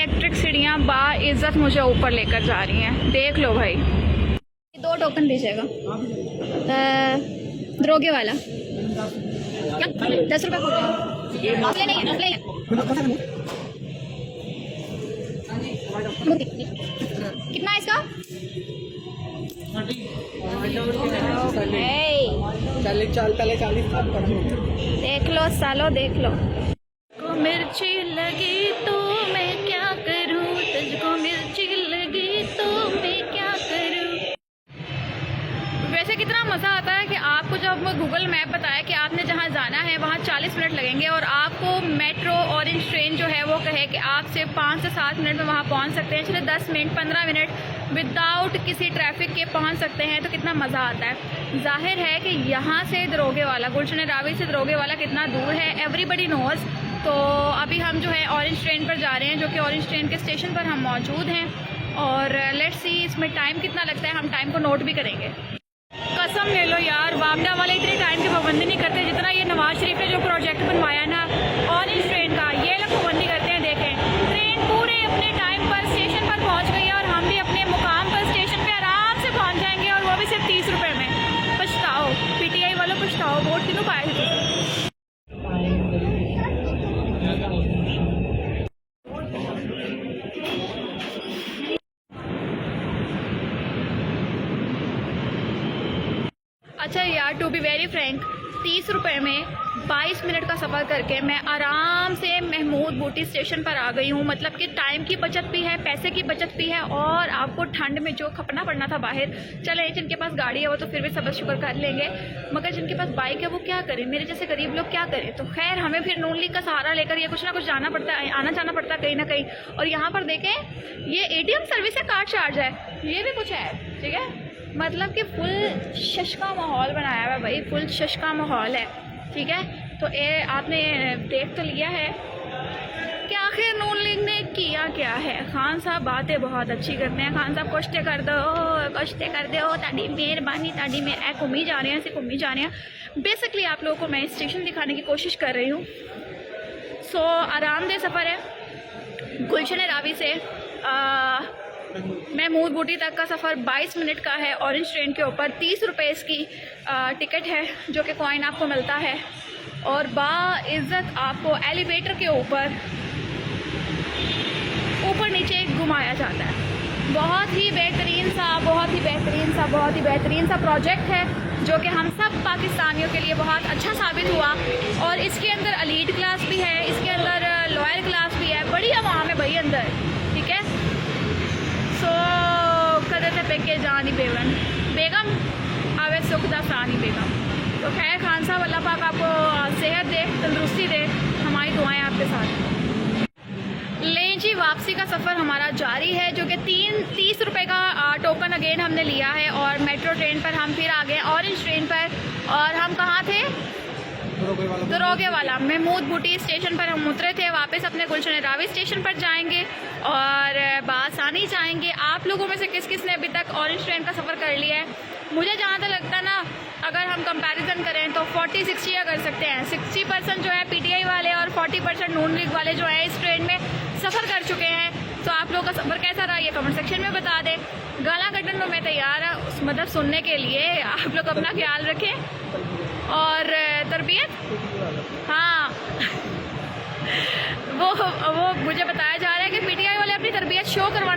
Electric सीढ़ियाँ बाइज्जत मुझे ऊपर लेकर जा रही हैं। देख लो भाई, 2 टोकन भेजेगा दरोगे वाला। क्या 10 रुपये ऑफलाइन नहीं है, ऑफलाइन है। कितना है इसका? देख लो सालो, देख लो। तुझको मिर्ची लगी तो मैं क्या करूं, तुझको मिर्ची लगी तो मैं क्या करूं। वैसे कितना मज़ा आता है कि आपको जब गूगल मैप बताया कि आपने जहाँ जाना है वहाँ 40 मिनट लगेंगे और आपको मेट्रो ऑरेंज ट्रेन जो है वो कहे कि आप सिर्फ 5 से 7 मिनट में वहाँ पहुँच सकते हैं। चलिए 10 मिनट 15 मिनट विदाउट किसी ट्रैफिक के पहुँच सकते हैं, तो कितना मज़ा आता है। जाहिर है कि यहाँ से दरोगे वाला, गुलशन रावी से दरोगे वाला कितना दूर है, एवरीबडी नोज़। तो अभी हम जो है ऑरेंज ट्रेन पर जा रहे हैं, जो कि ऑरेंज ट्रेन के स्टेशन पर हम मौजूद हैं। और लेट्स सी इसमें टाइम कितना लगता है, हम टाइम को नोट भी करेंगे। कसम ले लो यार, वापडा वाले इतनी टाइम की पाबंदी नहीं करते जितना ये नवाज शरीफ ने जो प्रोजेक्ट बनवाया ना ऑरेंज ट्रेन का, ये लोग पाबंदी करते हैं। देखें, ट्रेन पूरे अपने टाइम पर स्टेशन पर पहुंच गई है और हम भी अपने मुकाम पर स्टेशन पे आराम से पहुंच जाएंगे, और वो भी सिर्फ 30 रुपये में। पछताओ पीटीआई वालों, पछताओ, वोट क्यों पाए थे। अच्छा यार, टू बी वेरी फ्रैंक, 30 रुपये में 22 मिनट का सफ़र करके मैं आराम से महमूद बूटी स्टेशन पर आ गई हूँ। मतलब कि टाइम की बचत भी है, पैसे की बचत भी है, और आपको ठंड में जो खपना पड़ना था बाहर, चले जिनके पास गाड़ी है वो तो फिर भी सब्र शुक्र कर लेंगे, मगर जिनके पास बाइक है वो क्या करें, मेरे जैसे गरीब लोग क्या करें। तो खैर हमें फिर नून लीग का सहारा लेकर ये कुछ ना कुछ जाना पड़ता है, आना जाना पड़ता है कहीं ना कहीं। और यहाँ पर देखें, ये ATM सर्विस है, कार्ड चार्ज है, ये भी कुछ है, ठीक है। मतलब कि फुल शश का माहौल बनाया हुआ है भाई, फुल शश का माहौल है, ठीक है। तो ये आपने देख तो लिया है कि आखिर नून लीग ने किया क्या है। खान साहब बातें बहुत अच्छी करते हैं, खान साहब कष्टे कर दो, कष्टे कर दो, ताड़ी मेहरबानी, ताड़ी मेहर घूमी जा रहे हैं, ऐसे घूमी जा रहे हैं। बेसिकली आप लोगों को मैं स्टेशन दिखाने की कोशिश कर रही हूँ। सो आरामदेह सफ़र है। गुलशन रावी से महमूद बूटी तक का सफ़र 22 मिनट का है। ऑरेंज ट्रेन के ऊपर 30 रुपये इसकी टिकट है, जो कि कॉइन आपको मिलता है, और बाइज़्ज़त आपको एलिवेटर के ऊपर नीचे घुमाया जाता है। बहुत ही बेहतरीन सा, बहुत ही बेहतरीन सा, बहुत ही बेहतरीन सा प्रोजेक्ट है, जो कि हम सब पाकिस्तानियों के लिए बहुत अच्छा साबित हुआ। और इसके अंदर एलीट क्लास भी है, इसके अंदर लॉयर क्लास भी है, बड़ी आवाम है भाई अंदर, ठीक है। सो कदर पेके जानी बेगम आवे सुख दा सानी बेगम। तो खैर खान साहब अल्लाह पाक आपको सेहत दे, तंदुरुस्ती दे, हमारी दुआएं आपके साथ। लें जी, वापसी का सफ़र हमारा जारी है, जो कि 30 रुपये का टोकन अगेन हमने लिया है। और मेट्रो ट्रेन पर हम फिर आ गए ऑरेंज ट्रेन पर, और हम कहाँ थे, दरोगे वाला महमूद बूटी स्टेशन पर हम उतरे थे। वापस अपने गुलशन रावी स्टेशन पर जाएंगे और बासानी जाएंगे। आप लोगों में से किस किस ने अभी तक ऑरेंज ट्रेन का सफ़र कर लिया है? मुझे जहाँ तक लगता है ना, अगर हम कंपैरिजन करें तो 40-60 कर सकते हैं। 60% जो है पीटीआई वाले और 40% नून लीग वाले जो है इस ट्रेन में सफ़र कर चुके हैं। तो आप लोगों का सफ़र कैसा रहा ये कमेंट सेक्शन में बता दें। गाना कटन तो मैं तैयार है मतलब सुनने के लिए। आप लोग अपना ख्याल रखें और तरबियत, हाँ वो मुझे बताया जा रहा है कि पीटीआई वाले अपनी तरबियत शो करवा